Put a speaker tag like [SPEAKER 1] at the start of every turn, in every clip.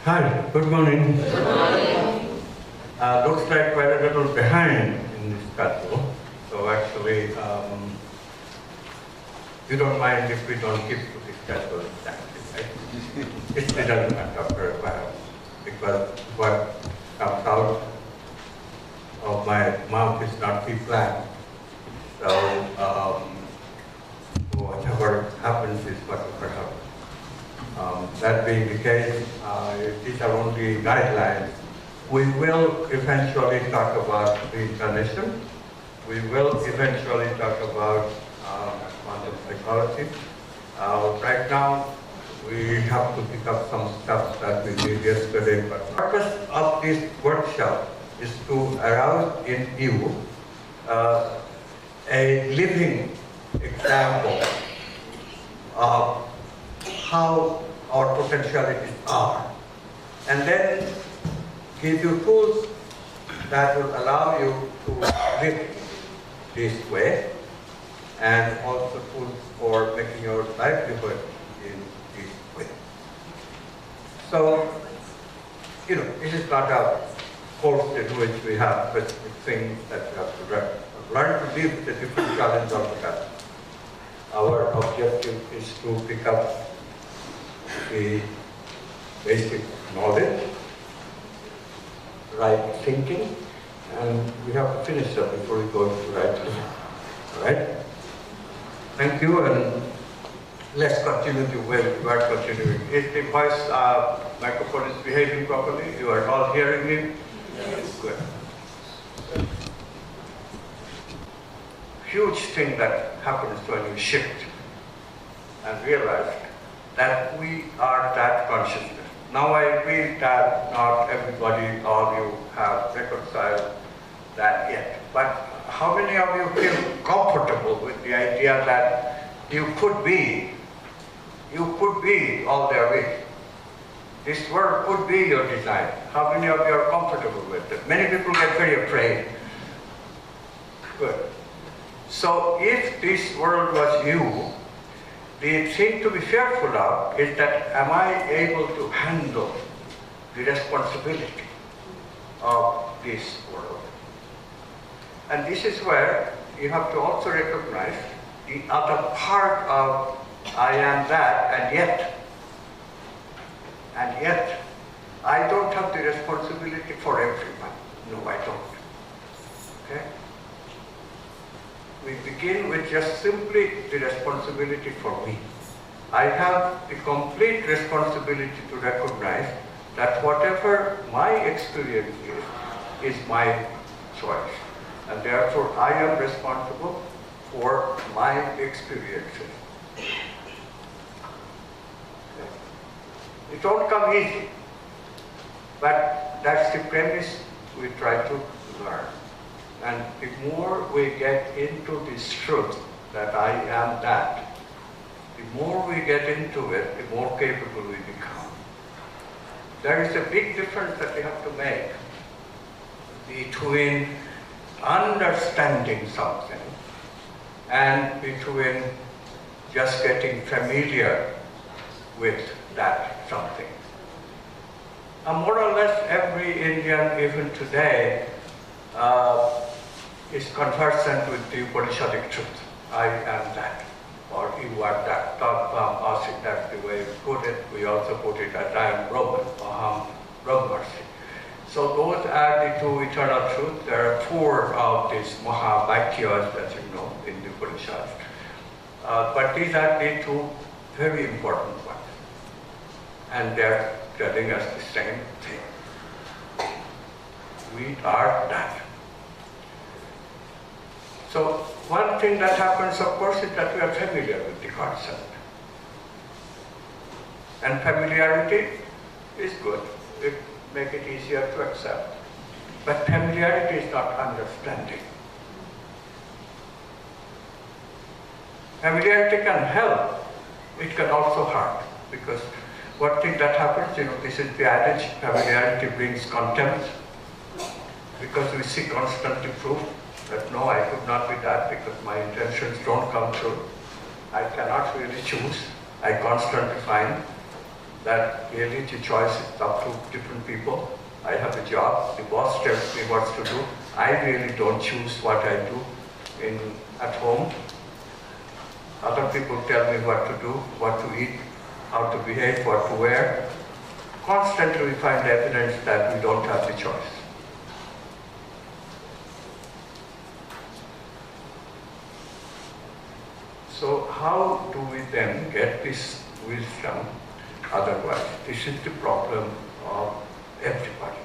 [SPEAKER 1] Hi, good morning. Looks like we're a little behind in this schedule. So actually, you don't mind if we don't keep to the schedule exactly, right? It doesn't matter after a while, because what comes out of my mouth is not pre-planned. So whatever happens is whatever happens. That being the case, these are only guidelines. We will eventually talk about reincarnation. We will eventually talk about quantum psychology. Right now, we have to pick up some stuff that we did yesterday. But the purpose of this workshop is to arouse in you a living example of how our potentialities are, and then give you tools that will allow you to live this way, and also tools for making your livelihood in this way. So, this is not a course in which we have specific things that we have to learn. Learn to live with the different challenge altogether. Our objective is to pick up the basic knowledge, right thinking, and we have to finish that before we go to right thinking. All right? Thank you, and let's continue the way we are continuing. Is the voice microphone is behaving properly? You are all hearing me? Yes. Good. Huge thing that happens when you shift and realize that we are that consciousness. Now I agree that not everybody, all of you have reconciled that yet. But how many of you feel comfortable with the idea that you could be all there is? This world could be your design. How many of you are comfortable with it? Many people get very afraid. Good. So if this world was you, the thing to be fearful of is that, am I able to handle the responsibility of this world? And this is where you have to also recognize the other part of I am that, and yet, I don't have the responsibility for everyone. No, I don't. Okay? We begin with just simply the responsibility for me. I have the complete responsibility to recognize that whatever my experience is my choice. And therefore I am responsible for my experiences. Okay. It won't come easy, but that's the premise we try to learn. And the more we get into this truth that I am that, the more we get into it, the more capable we become. There is a big difference that we have to make between understanding something and between just getting familiar with that something. And more or less every Indian, even today, is conversant with the Upanishadic truth. I am that, or you are that. That's the way we put it. We also put it as I am Brahman, Aham Brahmarsi. So those are the two eternal truths. There are four of these Mahavaikyas that you know in the Upanishads. But these are the two very important ones. And they're telling us the same thing. We are that. So one thing that happens, of course, is that we are familiar with the concept. And familiarity is good. It makes it easier to accept. But familiarity is not understanding. Familiarity can help. It can also hurt. Because one thing that happens, this is the adage, familiarity brings contempt. Because we see constantly proof that no, I could not be that because my intentions don't come true. I cannot really choose. I constantly find that really the choice is up to different people. I have a job, the boss tells me what to do. I really don't choose what I do at home. Other people tell me what to do, what to eat, how to behave, what to wear. Constantly we find evidence that we don't have the choice. So how do we then get this wisdom otherwise? This is the problem of everybody,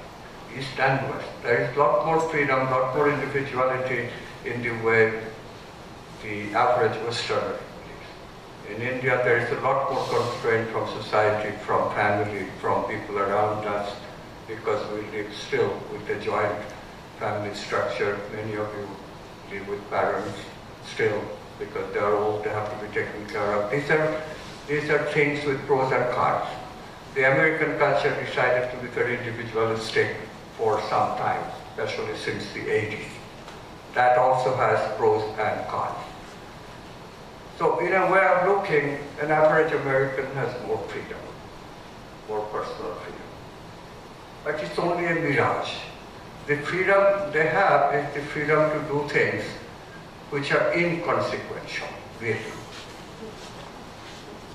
[SPEAKER 1] East and West. There is a lot more freedom, a lot more individuality in the way the average Westerner lives. In India, there is a lot more constraint from society, from family, from people around us, because we live still with a joint family structure. Many of you live with parents still, because they are old, they have to be taken care of. These are things with pros and cons. The American culture decided to be very individualistic for some time, especially since the 80s. That also has pros and cons. So in a way of looking, an average American has more freedom, more personal freedom. But it's only a mirage. The freedom they have is the freedom to do things which are inconsequential, really.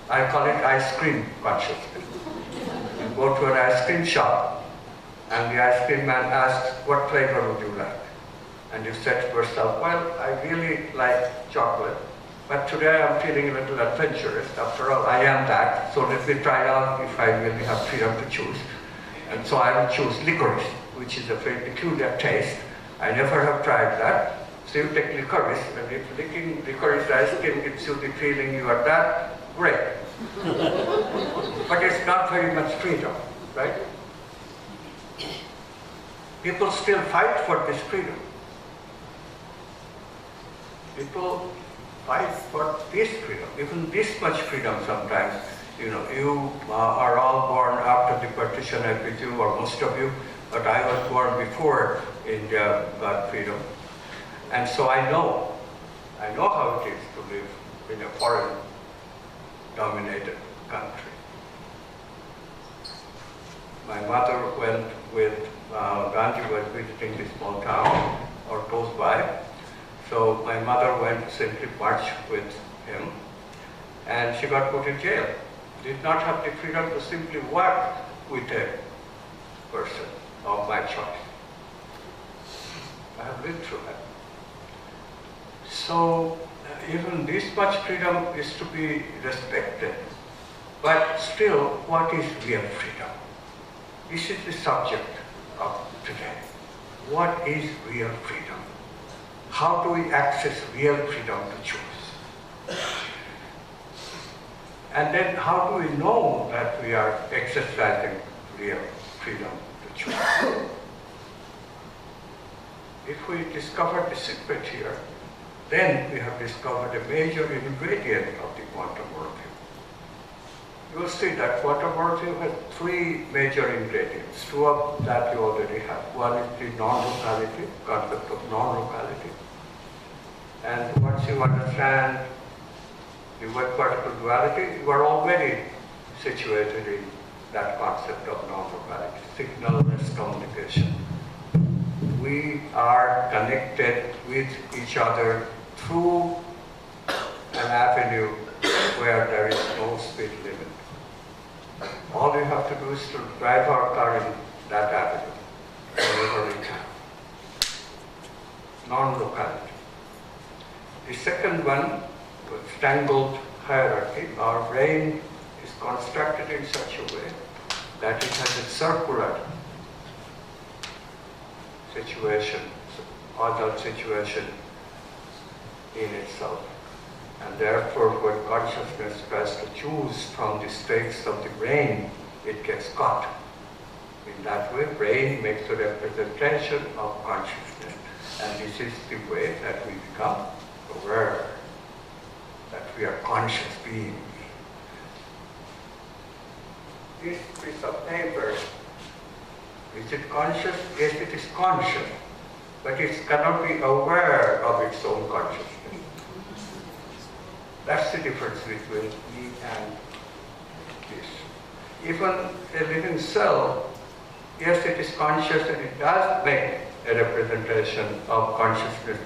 [SPEAKER 1] I call it ice cream consciousness. You go to an ice cream shop, and the ice cream man asks, what flavor would you like? And you said to yourself, well, I really like chocolate, but today I'm feeling a little adventurous. After all, I am that, so let me try out if I really have freedom to choose. And so I will choose licorice, which is a very peculiar taste. I never have tried that. So you take licorice, and if licking licorice ice cream gives you the feeling you are that, great. But it's not very much freedom, right? People still fight for this freedom. People fight for this freedom, even this much freedom sometimes. You know, you are all born after the partition, I presume, or most of you, but I was born before India got freedom. And so I know how it is to live in a foreign dominated country. My mother went with, Gandhi was visiting this small town or close by. So my mother went to simply march with him, and she got put in jail. Did not have the freedom to simply work with a person of my choice. I have lived through that. So even this much freedom is to be respected. But still, what is real freedom? This is the subject of today. What is real freedom? How do we access real freedom to choose? And then how do we know that we are exercising real freedom to choose? If we discover the secret here, then we have discovered a major ingredient of the quantum worldview. You will see that quantum worldview has three major ingredients. Two of that you already have. One is the non-locality, concept of non-locality. And once you understand the wave-particle duality, you are already situated in that concept of non-locality, signal-less communication. We are connected with each other through an avenue where there is no speed limit. All we have to do is to drive our car in that avenue whenever we can. Non-locality. The second one, tangled hierarchy. Our brain is constructed in such a way that it has a circular situation, causal situation in itself. And therefore, when consciousness tries to choose from the states of the brain, it gets caught. In that way, brain makes a representation of consciousness. And this is the way that we become aware that we are conscious beings. This piece of paper, is it conscious? Yes, it is conscious, but it cannot be aware of its own consciousness. That's the difference between me and this. even a living cell, yes, it is conscious and it does make a representation of consciousness.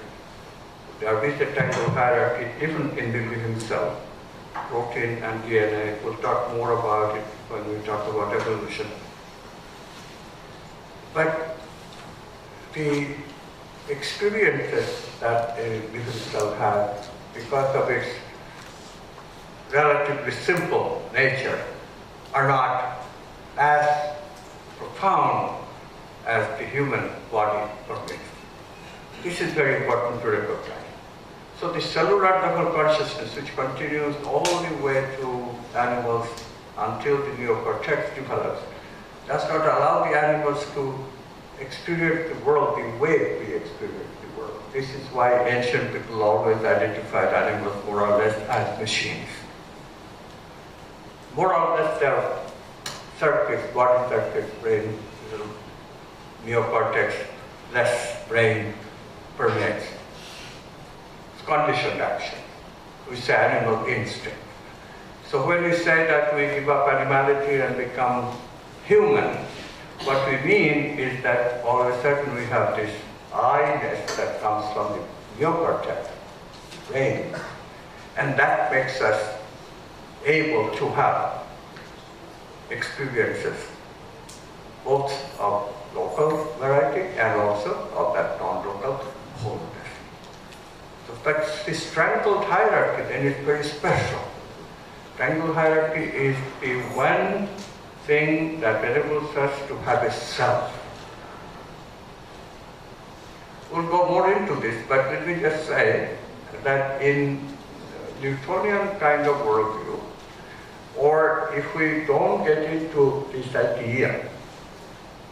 [SPEAKER 1] There is a tangle hierarchy even in the living cell, protein and DNA. We'll talk more about it when we talk about evolution. But the experiences that a living cell has, because of its relatively simple nature, are not as profound as the human body permits. This is very important to recognize. So the cellular double consciousness, which continues all the way to animals until the neocortex develops, does not allow the animals to experience the world the way we experience the world. This is why ancient people always identified animals more or less as machines. More or less their circuits, body circuits, brain, neocortex, less brain permeates. It's conditioned action. We say animal instinct. So when we say that we give up animality and become human, what we mean is that all of a sudden we have this I-ness that comes from the neocortex, brain, and that makes us able to have experiences both of local variety and also of that non-local wholeness. So that's this strangled hierarchy then is very special. Strangled hierarchy is the one thing that enables us to have a self. We'll go more into this, but let me just say that in Newtonian kind of worldview, or if we don't get into this idea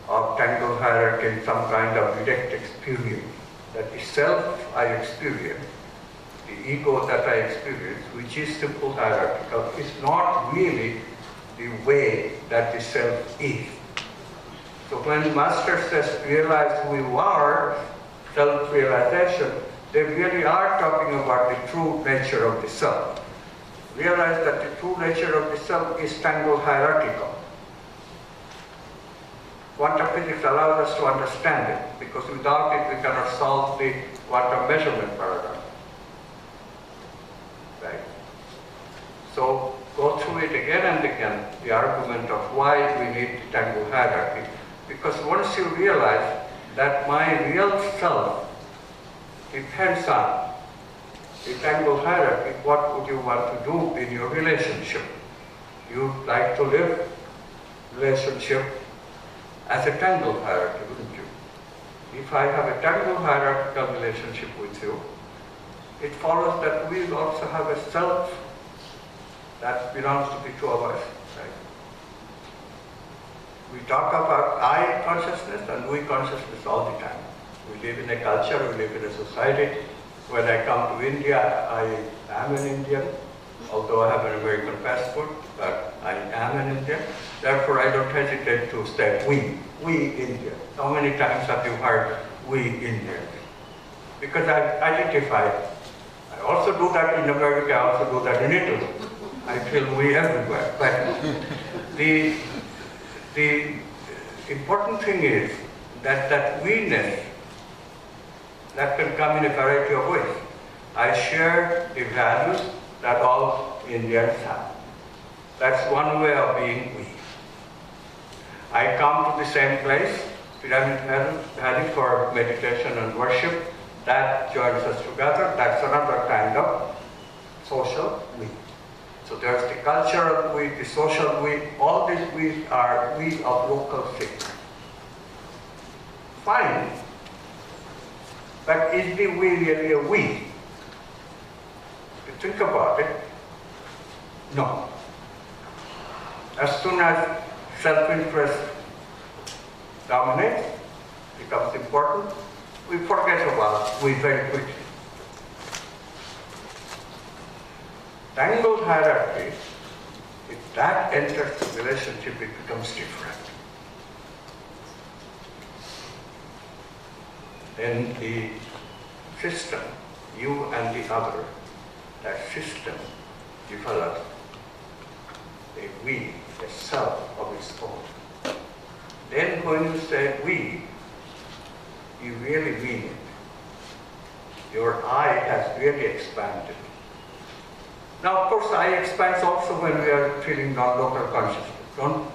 [SPEAKER 1] of tangled hierarchy in some kind of direct experience, that the self I experience, the ego that I experience, which is simple hierarchical, is not really the way that the self is. So when the master says realize who you are, self-realization, they really are talking about the true nature of the self. Realize that the true nature of the self is tangled hierarchical. Quantum physics allows us to understand it, because without it we cannot solve the quantum measurement paradigm. Right? So go through it again and again, the argument of why we need the tangled hierarchy. Because once you realize that my real self depends on the tangled hierarchy, what would you want to do in your relationship? You'd like to live relationship as a tangled hierarchy, wouldn't you? If I have a tangled hierarchical relationship with you, it follows that we also have a self that belongs to the two of us. Right? We talk about I consciousness and we consciousness all the time. We live in a culture, we live in a society. When I come to India, I am an Indian, although I have an American passport, but I am an Indian. Therefore, I don't hesitate to say we Indians. How many times have you heard we Indians? Because I identify. I also do that in America, I also do that in Italy. I feel we everywhere. But the important thing is that we-ness that can come in a variety of ways. I share the values that all Indians have. That's one way of being we. I come to the same place, Pyramid Valley, for meditation and worship. That joins us together. That's another kind of social we. So there's the cultural we, the social we. All these we are we of local things. Fine. But is the we really a we? If you think about it, no. As soon as self-interest dominates, becomes important, we forget about we very quickly. Tangled hierarchy, if that enters the relationship, it becomes different. Then the system, you and the other, that system develops a we a self of its own. Then when you say we, you really mean it. Your I has really expanded. Now, of course, I expands also when we are feeling non-local consciousness. Don't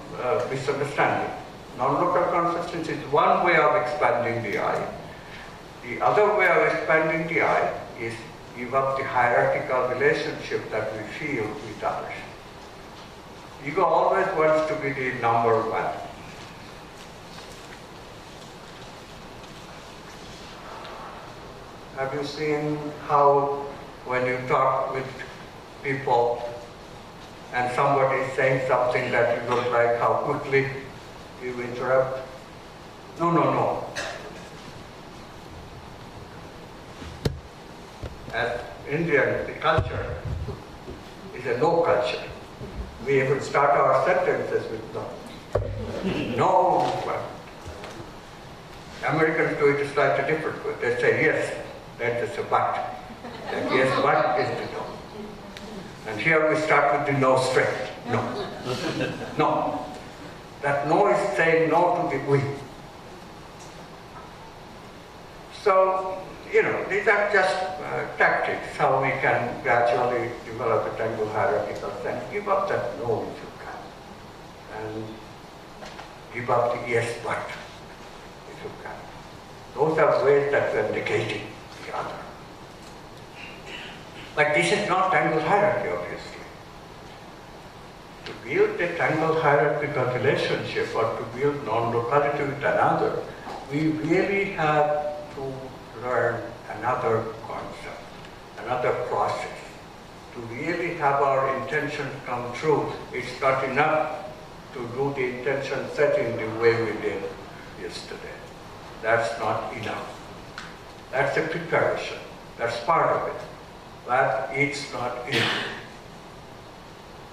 [SPEAKER 1] misunderstand it. Non-local consciousness is one way of expanding the I. The other way of expanding the I is give up the hierarchical relationship that we feel with others. Ego always wants to be the number one. Have you seen how when you talk with people and somebody is saying something that you don't like, how quickly you interrupt? No, no, no. As Indian, the culture is a no culture. We even start our sentences with no. No. Americans do it slightly different way. They say yes, then it's a but. And yes, but is the no. And here we start with the no straight. No. No. That no is saying no to the we. So, you know, these are just tactics, how we can gradually develop a tangle hierarchical sense. Give up that no if you can. And give up the yes but if you can. Those are ways that we are negating the other. But this is not tangle hierarchy, obviously. To build a tangle hierarchical relationship or to build non-locality with another, we really have to learn another concept, another process. To really have our intentions come true, it's not enough to do the intention setting the way we did yesterday. That's not enough. That's a preparation. That's part of it. But it's not enough.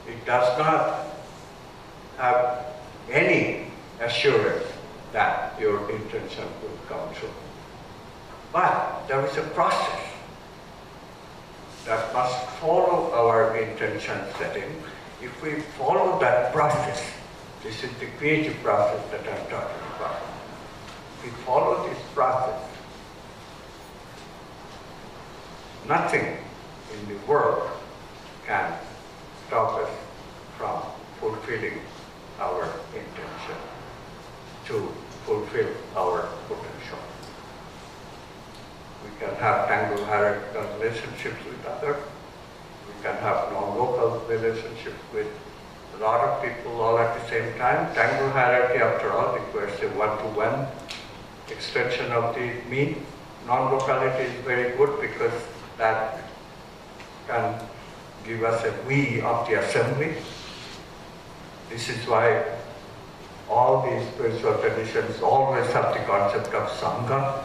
[SPEAKER 1] It does not have any assurance that your intention will come true. But there is a process that must follow our intention setting. If we follow that process, this is the creative process that I'm talking about. If we follow this process, nothing in the world can stop us from fulfilling our intention to fulfill our potential. We can have tangle hierarchical relationships with others. We can have non-local relationships with a lot of people all at the same time. Tangle hierarchy, after all, requires a one-to-one extension of the me. Non-locality is very good because that can give us a we of the assembly. This is why all these spiritual traditions always have the concept of Sangha,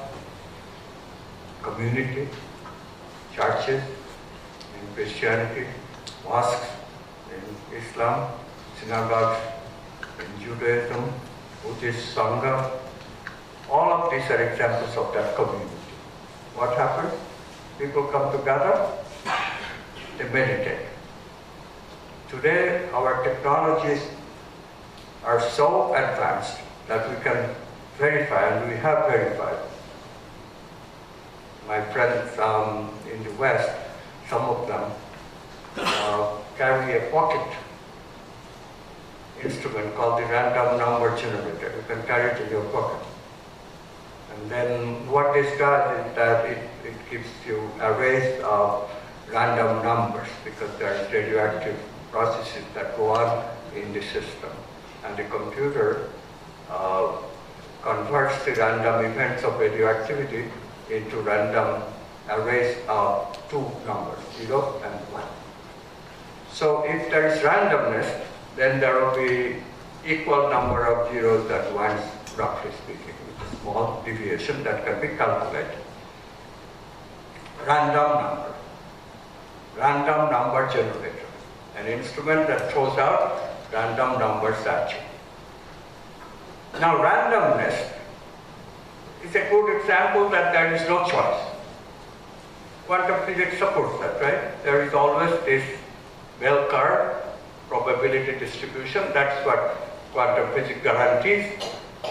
[SPEAKER 1] community, churches, in Christianity, mosques, in Islam, synagogues, in Judaism, Buddhist Sangha. All of these are examples of that community. What happens? People come together, they meditate. Today, our technologies are so advanced that we can verify, and we have verified. My friends in the West, some of them carry a pocket instrument called the random number generator. You can carry it in your pocket. And then what this does is that it gives you arrays of random numbers because there are radioactive processes that go on in the system. And the computer converts the random events of radioactivity into random arrays of two numbers, 0 and 1. So if there is randomness, then there will be equal number of zeros and ones, roughly speaking, with a small deviation that can be calculated. Random number generator, an instrument that throws out random numbers at you. Now randomness is a good example that there is no choice. Quantum physics supports that, right? There is always this bell curve probability distribution. That's what quantum physics guarantees.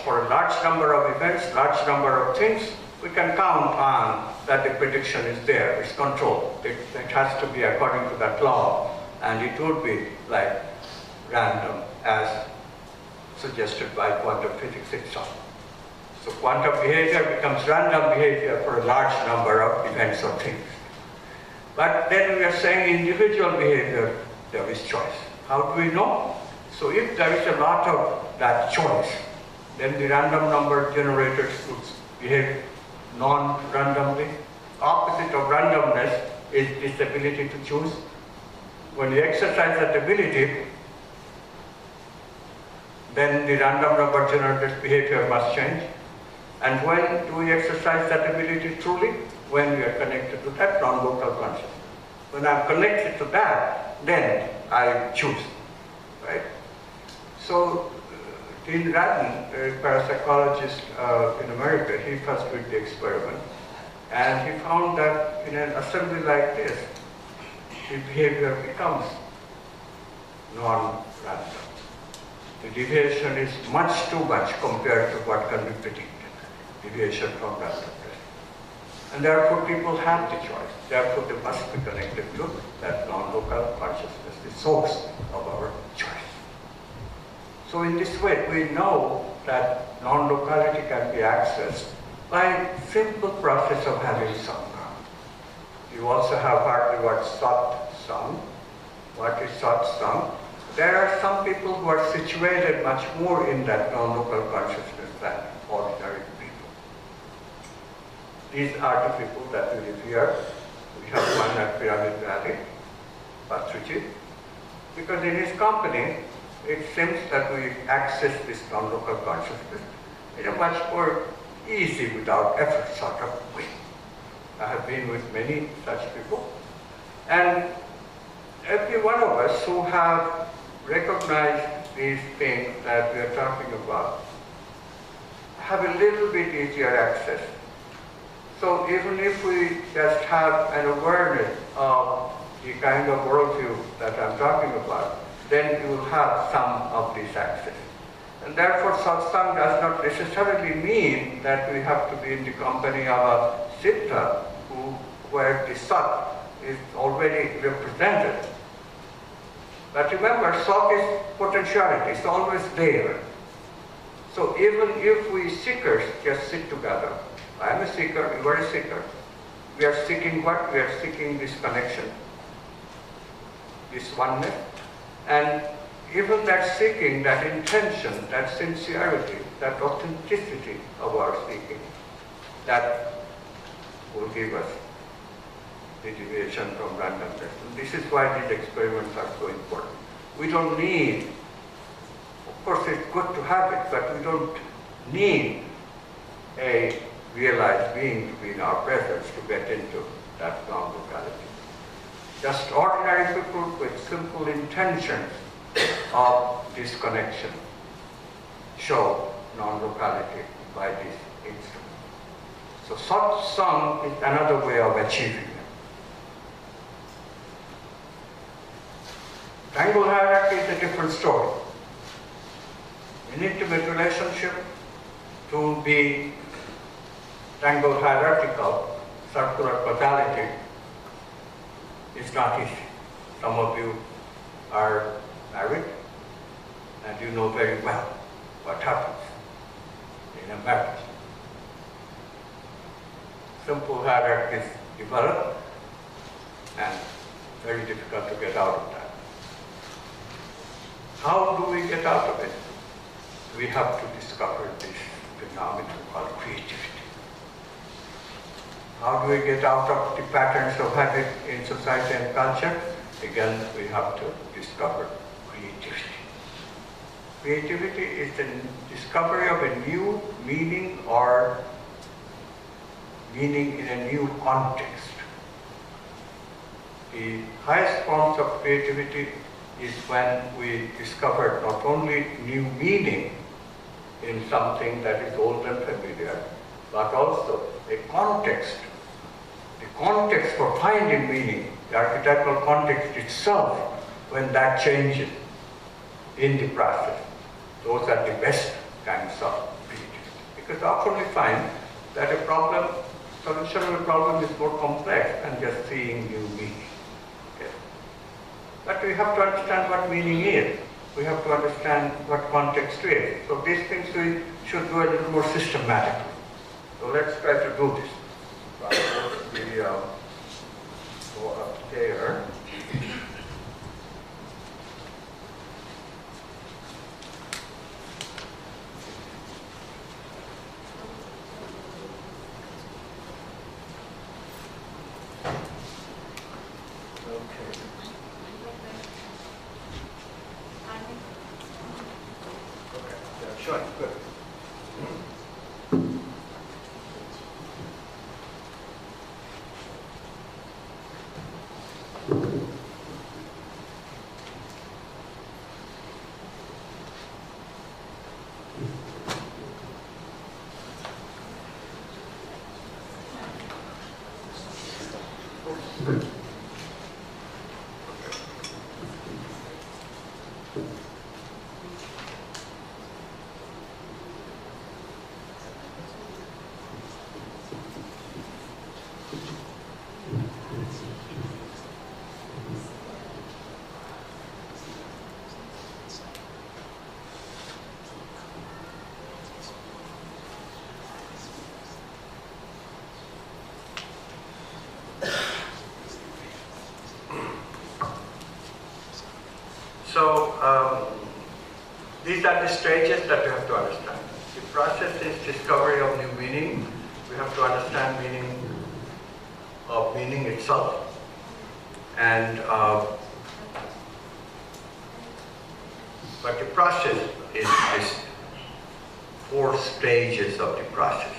[SPEAKER 1] For a large number of events, large number of things, we can count on that the prediction is there, it's controlled. It has to be according to that law, and it would be like random as suggested by quantum physics itself. So quantum behavior becomes random behavior for a large number of events or things. But then we are saying individual behavior, there is choice. How do we know? So if there is a lot of that choice, then the random number generators would behave non-randomly. Opposite of randomness is this ability to choose. When you exercise that ability, then the random number generator's behavior must change. And when do we exercise that ability truly? When we are connected to that non-local consciousness. When I'm connected to that, then I choose, right? So, Dean Radin, a parapsychologist in America, he first did the experiment, and he found that in an assembly like this, the behavior becomes non-random. The deviation is much too much compared to what can be predicted, deviation from randomness. And therefore people have the choice. Therefore they must be connected to that non-local consciousness, the source of our choice. So in this way, we know that non-locality can be accessed by simple process of having sangha. You also have heard the word satsang. What is satsang? There are some people who are situated much more in that non-local consciousness than ordinary people. These are the people that we live here. We have one at Pyramid Valley, Patrici, because in his company, it seems that we access this non-local consciousness in a much more easy, without effort sort of way. I have been with many such people, and every one of us who have recognized these things that we are talking about have a little bit easier access. So even if we just have an awareness of the kind of worldview that I'm talking about, then you will have some of this access. And therefore satsang does not necessarily mean that we have to be in the company of a siddha where the sat is already represented. But remember, sat is potentiality, it's always there. So even if we seekers just sit together, I am a seeker, you are a seeker, we are seeking what? We are seeking this connection, this oneness. And even that seeking, that intention, that sincerity, that authenticity of our seeking, that will give us the deviation from randomness. And this is why these experiments are so important. We don't need, of course it's good to have it, but we don't need a realized being to be in our presence to get into that non-locality. Just ordinary people with simple intentions of this connection show non-locality by this instrument. So satsang is another way of achieving it. Triangle hierarchy is a different story. In intimate relationship, to be triangle hierarchical, circular causality, it's not easy. Some of you are married and you know very well what happens in a marriage. Simple hierarchies develop and very difficult to get out of that. How do we get out of it? We have to discover this phenomenon called creativity. How do we get out of the patterns of habit in society and culture? Again, we have to discover creativity. Creativity is the discovery of a new meaning or meaning in a new context. The highest forms of creativity is when we discover not only new meaning in something that is old and familiar, but also a context. The context for finding meaning, the archetypal context itself, when that changes, in the process. Those are the best kinds of creativity. Because often we find that a problem, solution of a problem is more complex than just seeing new meaning. Okay? But we have to understand what meaning is. We have to understand what context is. So these things we should do a little more systematically. So let's try to do this. We go up there. Sure, good. So these are the stages that you have to understand. The process is discovery of new meaning. We have to understand meaning of meaning itself. And but the process is this 4 stages of the process.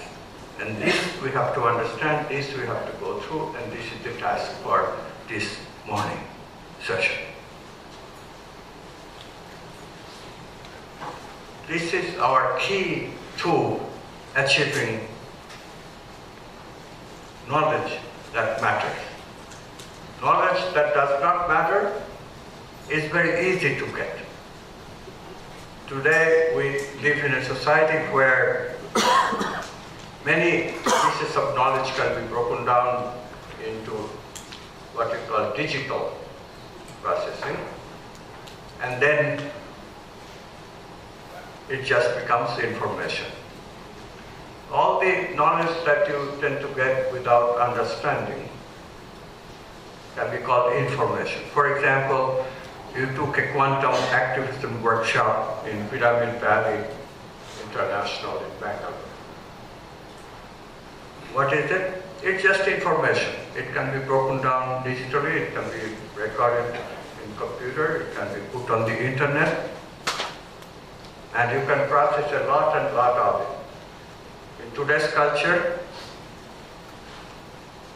[SPEAKER 1] And this we have to understand, this we have to go through, and this is the task for this morning session. This is our key to achieving knowledge that matters. Knowledge that does not matter is very easy to get. Today we live in a society where many pieces of knowledge can be broken down into what we call digital processing, and then it just becomes information. All the knowledge that you tend to get without understanding can be called information. For example, you took a quantum activism workshop in Pyramid Valley International in Bangalore. What is it? It's just information. It can be broken down digitally, it can be recorded in computer, it can be put on the internet, and you can process a lot of it. In today's culture,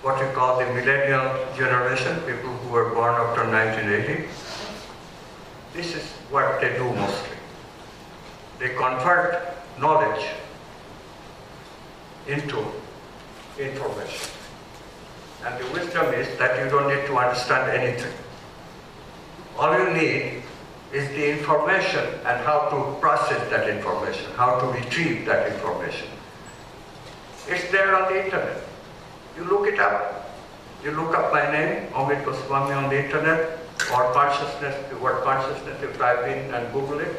[SPEAKER 1] what we call the millennial generation, people who were born after 1980, this is what they do mostly. They convert knowledge into information. And the wisdom is that you don't need to understand anything. All you need is the information and how to process that information, how to retrieve that information. It's there on the internet. You look it up. You look up my name, Amit Goswami, on the internet, or consciousness, the word consciousness, you type in and Google it,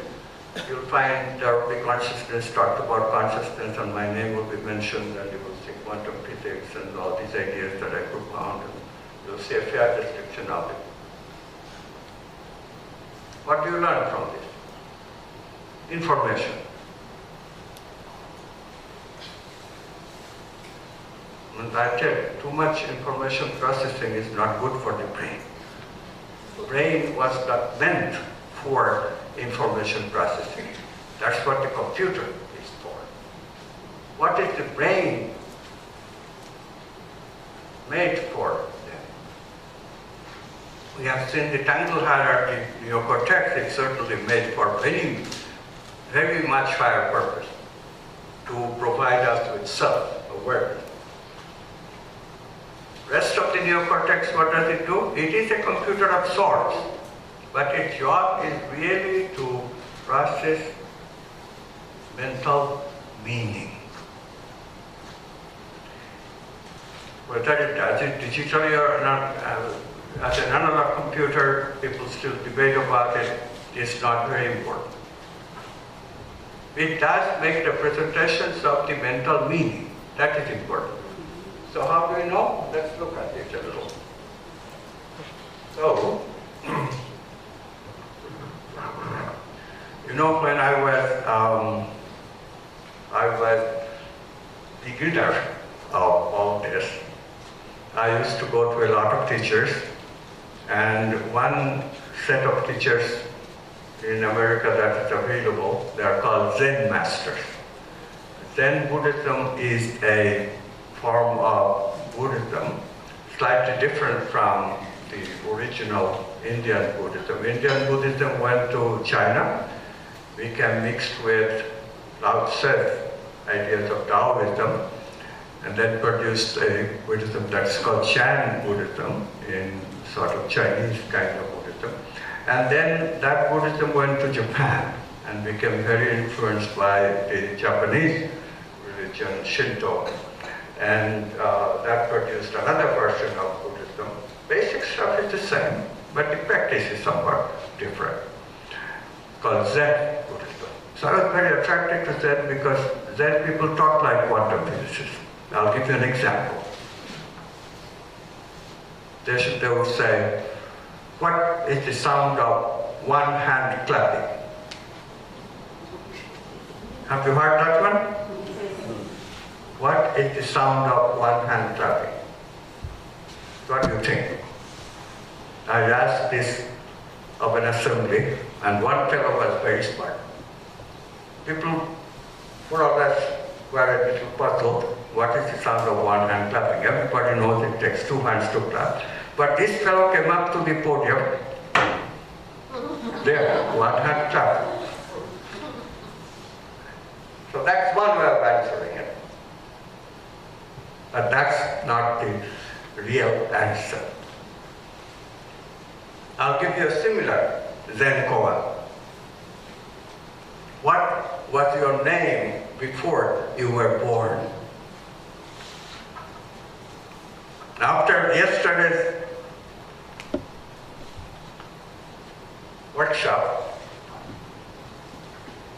[SPEAKER 1] you'll find there will be consciousness, talked about consciousness, and my name will be mentioned, and you will see quantum physics and all these ideas that I propound, and you'll see a fair description of it. What do you learn from this? Information. And I tell you, too much information processing is not good for the brain. The brain was not meant for information processing. That's what the computer is for. What is the brain made for? We have seen the tangle hierarchy, neocortex is certainly made for very much higher purpose, to provide us with self-awareness. Rest of the neocortex, what does it do? It is a computer of sorts, but its job is really to process mental meaning. Whether it does it digitally or not, as an analog computer, people still debate about it. It's not very important. It does make representations of the mental meaning. That is important. So how do we know? Let's look at it a little. So, you know, when I was beginner of all this, I used to go to a lot of teachers, and one set of teachers in America that is available, they are called Zen masters. Zen Buddhism is a form of Buddhism, slightly different from the original Indian Buddhism. Indian Buddhism went to China, became mixed with Lao Tzu's ideas of Taoism, and then produced a Buddhism that's called Chan Buddhism, in sort of Chinese kind of Buddhism. And then that Buddhism went to Japan and became very influenced by the Japanese religion, Shinto. And that produced another version of Buddhism. Basic stuff is the same, but the practice is somewhat different, called Zen Buddhism. So I was very attracted to Zen because Zen people talk like quantum physicists. I'll give you an example. They would say, what is the sound of one hand clapping? Have you heard that one? What is the sound of one hand clapping? What do you think? I asked this of an assembly, and one fellow was very smart. People more or less were a little puzzled. What is the sound of one hand clapping? Everybody knows it takes two hands to clap. But this fellow came up to the podium. There, one hand clapping. So that's one way of answering it. But that's not the real answer. I'll give you a similar Zen koan. What was your name before you were born? After yesterday's workshop,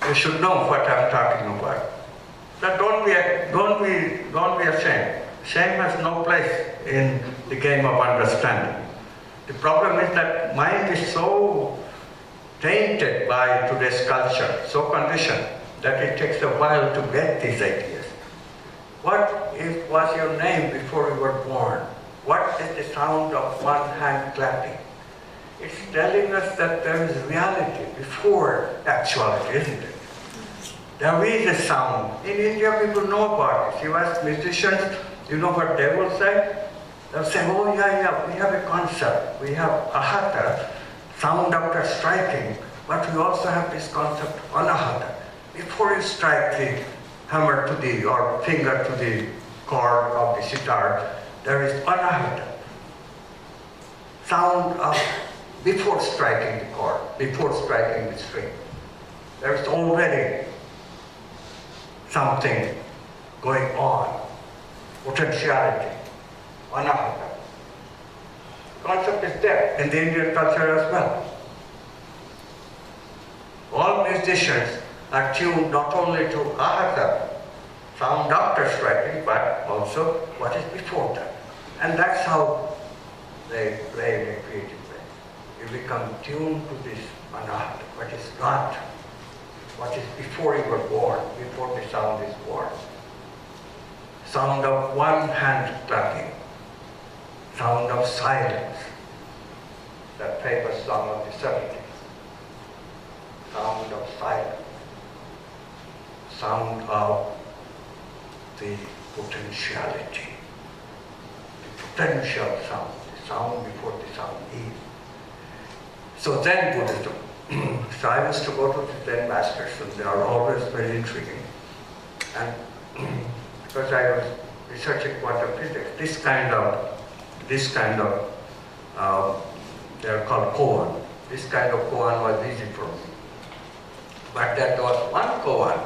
[SPEAKER 1] you should know what I'm talking about. So don't be ashamed. Shame has no place in the game of understanding. The problem is that mind is so tainted by today's culture, so conditioned, that it takes a while to get these ideas. What was your name before you were born? What is the sound of one hand clapping? It's telling us that there is reality before actuality, isn't it? There is a sound. In India, people know about it. If you ask musicians, you know what they will say? They'll say, oh yeah, we have a concept. We have ahata, sound after striking, but we also have this concept anahata. Before you strike the hammer to the, or finger to the chord of the sitar, there is anahata. Sound of before striking the chord, before striking the string. There is already something going on, potentiality, anahata. The concept is there in the Indian culture as well. All musicians are tuned not only to ahata, sound after striking, but also what is before that. And that's how they play in a creative way. You become tuned to this anahata, what is not, what is before you were born, before the sound is born. Sound of one hand clapping, sound of silence, that famous song of the 70s. Sound of silence, sound of the potentiality, the potential sound, the sound before the sound is. So Zen Buddhism. So I used to go to the Zen masters, and they are always very intriguing. And because I was researching quantum physics, this kind of, they're called koan. This kind of koan was easy for me. But there was one koan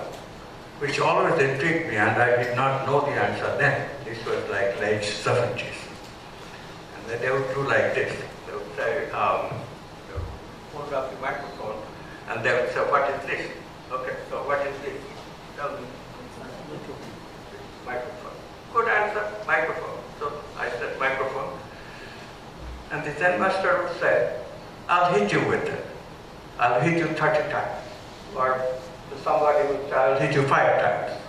[SPEAKER 1] which always intrigued me, and I did not know the answer then. This was like late 70s. And then they would do like this. They would say, hold up the microphone, and they would say, what is this? Okay, so what is this? Tell me. Microphone. Good answer, microphone. So I said microphone. And the Zen master would say, I'll hit you with it. I'll hit you 30 times. Or somebody would say, I'll hit you 5 times.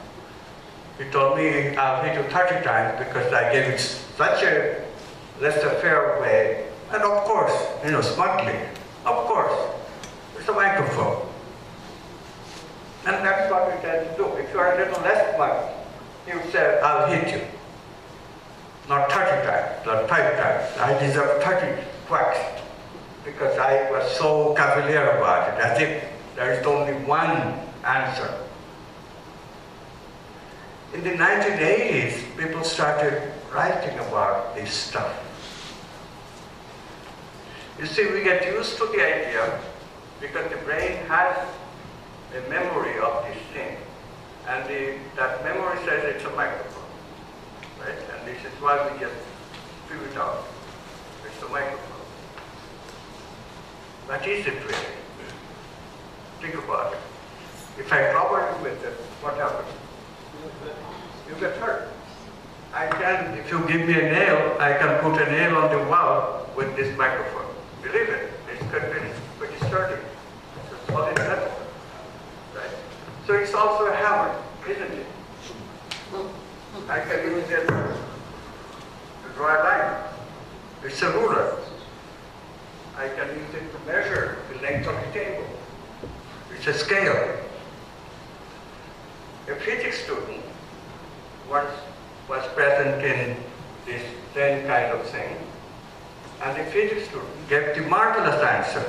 [SPEAKER 1] He told me, I'll hit you 30 times because I gave it such a laissez-faire way. And of course, smugly, of course, it's a microphone. And that's what we tend to do. If you are a little less smug, he would say, I'll hit you. Not 30 times, not 5 times. I deserve 30 whacks because I was so cavalier about it, as if there is only one answer. In the 1980s, people started writing about this stuff. You see, we get used to the idea because the brain has a memory of this thing. And that memory says it's a microphone. Right? And this is why we just spew it out. It's a microphone. But is it really? Think about it. If I cover you with it, what happens? You get hurt. If you give me a nail, I can put a nail on the wall with this microphone. Believe it, it's pretty sturdy. It's a solid metal. Right? So it's also a hammer, isn't it? I can use it to draw a line. It's a ruler. I can use it to measure the length of the table. It's a scale. A physics student once was present in this Zen kind of thing, and the physics student gave the marvelous answer,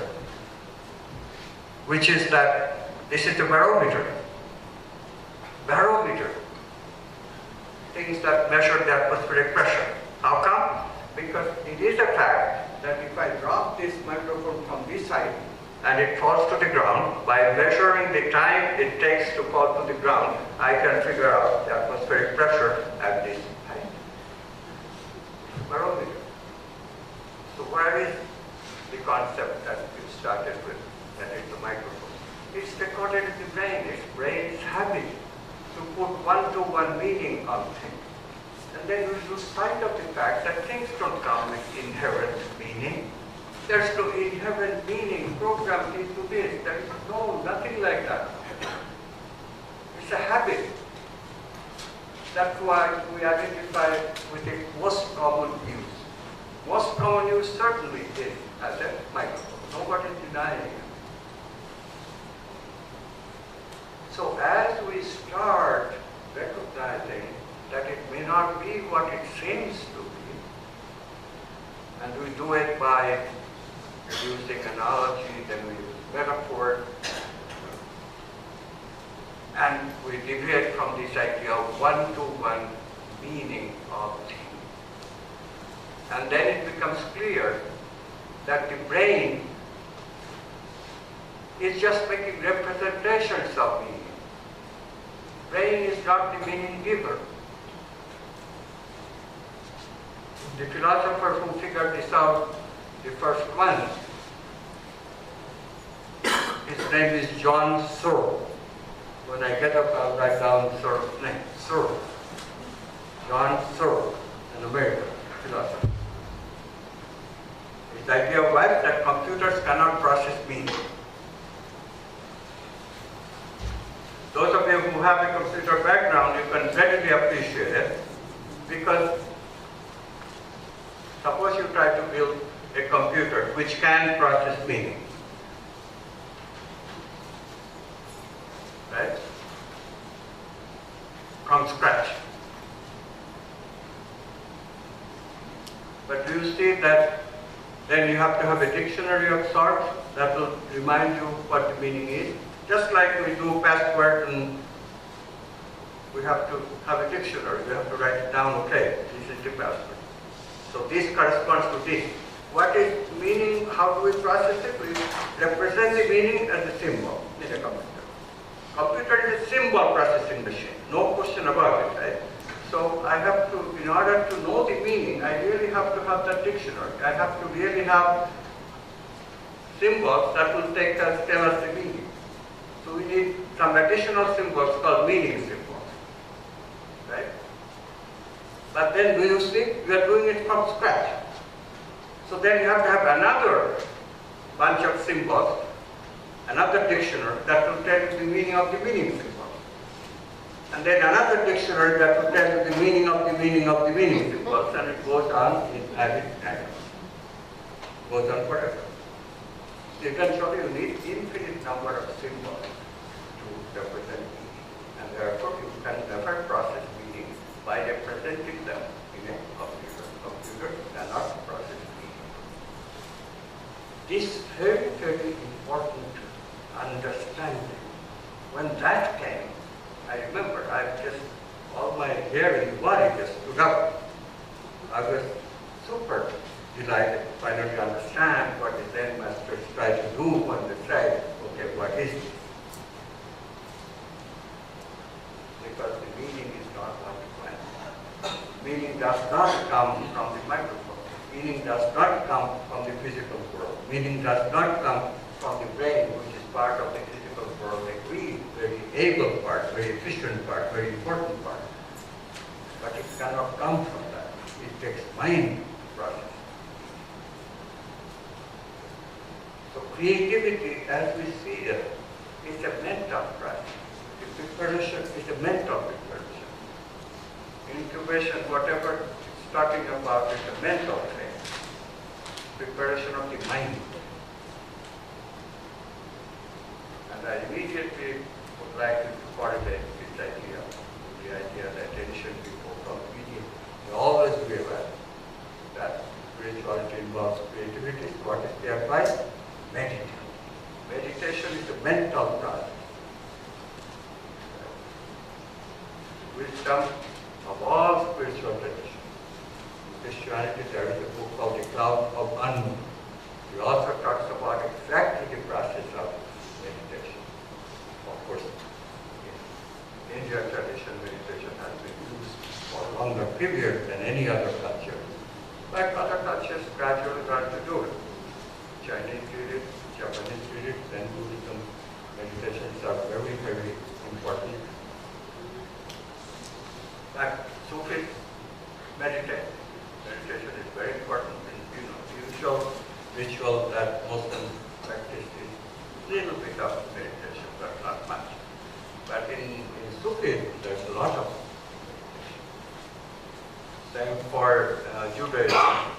[SPEAKER 1] which is that this is the barometer. Barometer. Things that measure the atmospheric pressure. How come? Because it is a fact that if I drop this microphone from this side and it falls to the ground, by measuring the time it takes to fall to the ground, I can figure out the atmospheric pressure at this height. Barometer. So where is the concept that we started with, that it's a microphone? It's recorded in the brain. It's brain's habit to put one-to-one meaning on things. And then we lose sight of the fact that things don't come with inherent meaning. There's no inherent meaning programmed into this. There is nothing like that. It's a habit. That's why we identify with the most common use. Most common use certainly is as a microphone. Nobody is denying it. So as we start recognizing that it may not be what it seems to be, and we do it by using analogy, then we use metaphor, and we deviate from this idea of one-to-one meaning of things. And then it becomes clear that the brain is just making representations of meaning. Brain is not the meaning giver. The philosopher who figured this out, the first one, his name is John Searle. When I get up, I'll write down Searle's name. Searle. John Searle, an American philosopher. His idea was that computers cannot process meaning. Those of you who have a computer background, you can readily appreciate it, because suppose you try to build a computer which can process meaning, right? From scratch. But do you see that then you have to have a dictionary of sorts that will remind you what the meaning is? Just like we do password, and we have to have a dictionary. We have to write it down, okay, this is the password. So this corresponds to this. What is meaning? How do we process it? We represent the meaning as a symbol in a computer. Computer is a symbol processing machine, no question about it, right? So I have to, in order to know the meaning, I really have to have the dictionary. I have to really have symbols that will tell us the meaning. So we need some additional symbols called meaning symbols, right? But then do you see, we are doing it from scratch. So then you have to have another bunch of symbols, another dictionary that will tell you the meaning of the meaning symbol. And then another dictionary that will tell you the meaning of the meaning of the meaning symbols, and it goes on as it goes on forever. So eventually you need infinite number of symbols to represent meaning. And therefore you can never process meaning by representing them in a computer. Computer cannot process meaning. This is very, very important understanding. When that came, I remember all my hair in the body just stood up. I was super delighted to finally understand what the Zen masters try to do when they say, okay, what is this? Because the meaning is not one-to-one. Meaning does not come from the microphone. Meaning does not come from the physical world. Meaning does not come from the brain, which is part of the physical world, a very able part, very efficient part, very important part. But it cannot come from that. It takes mind process. So creativity, as we see it, is a mental process. The preparation is a mental preparation. Incubation, whatever it's talking about, is a mental thing. Preparation of the mind. And I immediately would like to correlate this idea, the idea that ancient people from Egypt, they always be aware that spirituality involves creativity. What is their advice? Meditation. Meditation is a mental process. Wisdom of all spiritual traditions. In Christianity, there is a book called The Cloud of Unknown. He also talks about exactly the process of meditation. Of course, in Indian tradition, meditation has been used for a longer period than any other culture. But other cultures gradually learned to do it. Chinese did it, Japanese did it, Zen Buddhism meditations are very, very important. But Sufis meditate. Meditation is very important. The usual ritual that Muslims practice is a little bit of meditation, but not much. But in Sufism, there's a lot of meditation. Same for Judaism.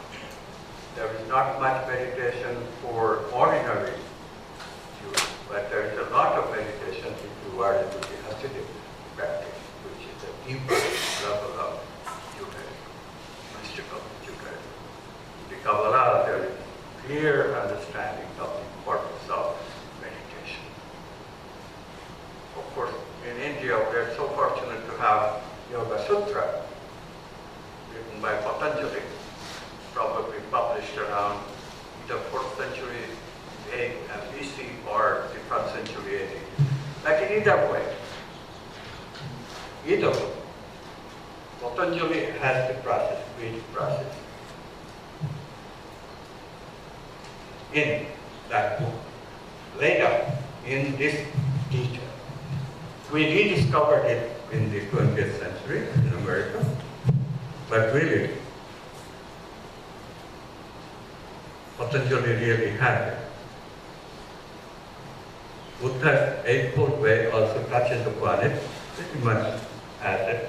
[SPEAKER 1] There is not much meditation for ordinary Jews, but there is a lot of meditation if you are into the Hasidic practice, which is a deeper level of Judaism, mystical Judaism. The Kabbalah, there is clear understanding of the importance of meditation. Of course, in India, we are so fortunate to have Yoga Sutra, written by Patanjali, probably published around either 4th century BC or the 1st century AD. But in either way, Patanjali has the process, creative process, in that book, laid out in this detail. We rediscovered it in the 20th century in America, but really, Patanjali really had it. Buddha's Eightfold Way also touches upon it, pretty much as it.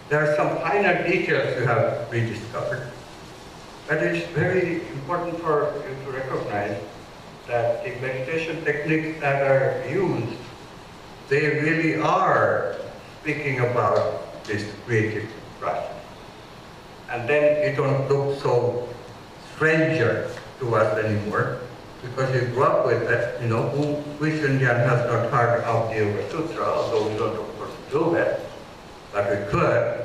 [SPEAKER 1] There are some finer details you have rediscovered, but it's very important for you to recognize that the meditation techniques that are used, they really are speaking about this creative process. And then it don't look so stranger to us anymore, because we grew up with it. Which Indian has not heard of the Yoga Sutra, although we don't of course do that, but we could.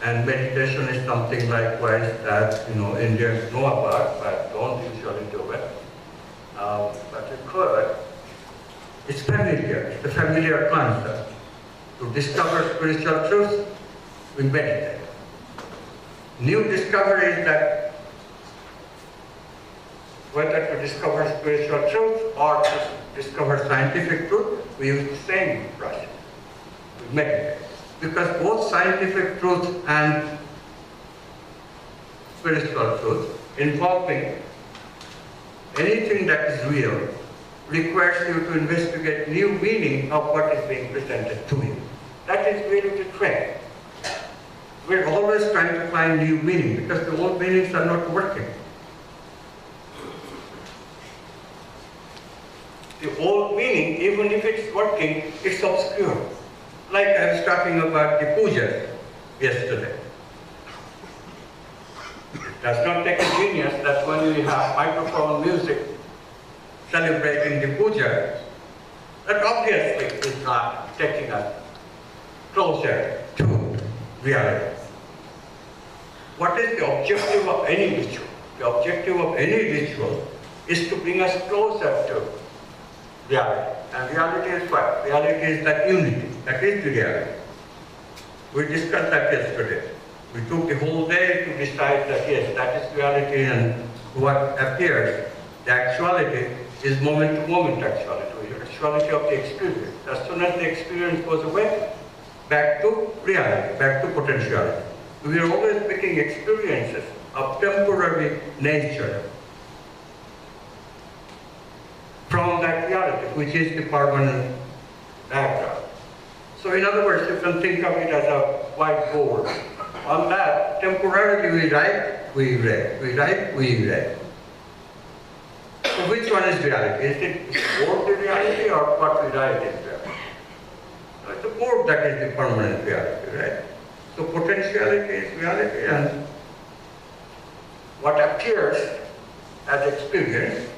[SPEAKER 1] And meditation is something likewise that Indians know about, but don't usually do it. But we could. It's familiar, it's a familiar concept. To discover spiritual truth, we meditate. New discovery is that whether to discover spiritual truth or to discover scientific truth, we use the same process. We meditate. Because both scientific truth and spiritual truth involving anything that is real requires you to investigate new meaning of what is being presented to you. That is really the trend. We're always trying to find new meaning because the old meanings are not working. The old meaning, even if it's working, it's obscure. Like I was talking about the puja yesterday. It does not take a genius that when we have microphone music celebrating the puja, that obviously is not taking us closer to reality. What is the objective of any ritual? The objective of any ritual is to bring us closer to reality. And reality is what? Reality is that unity. That is the reality. We discussed that yesterday. We took the whole day to decide that yes, that is reality, and what appears, the actuality, is moment-to-moment actuality, the actuality of the experience. As soon as the experience goes away, back to reality, back to potentiality. We are always making experiences of temporary nature from that reality, which is the permanent background. So in other words, you can think of it as a whiteboard. On that, temporarily we write, we read. We write, we read. So which one is reality? Is it board the reality or what we write is reality? It's a board that is the permanent reality, right? So potentiality is reality, and what appears as experience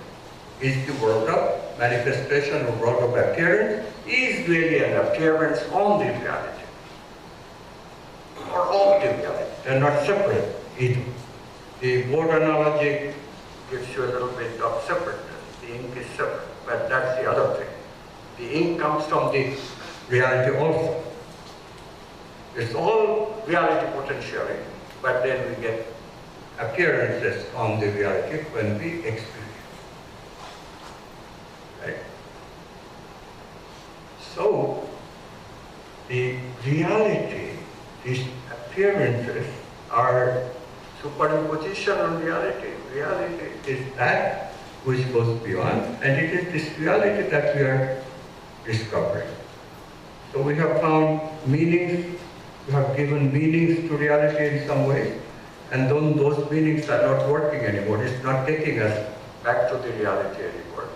[SPEAKER 1] is the world of manifestation, or world of appearance, is really an appearance on the reality, or of the reality. They are not separate either. The board analogy gives you a little bit of separateness. The ink is separate, but that's the other thing. The ink comes from the reality also. It's all reality potentially, but then we get appearances on the reality when we experience. Right? So, the reality, these appearances are superimposition on reality. Reality is that which goes beyond, and it is this reality that we are discovering. So we have found meanings, we have given meanings to reality in some ways, and then those meanings are not working anymore. It's not taking us back to the reality anymore.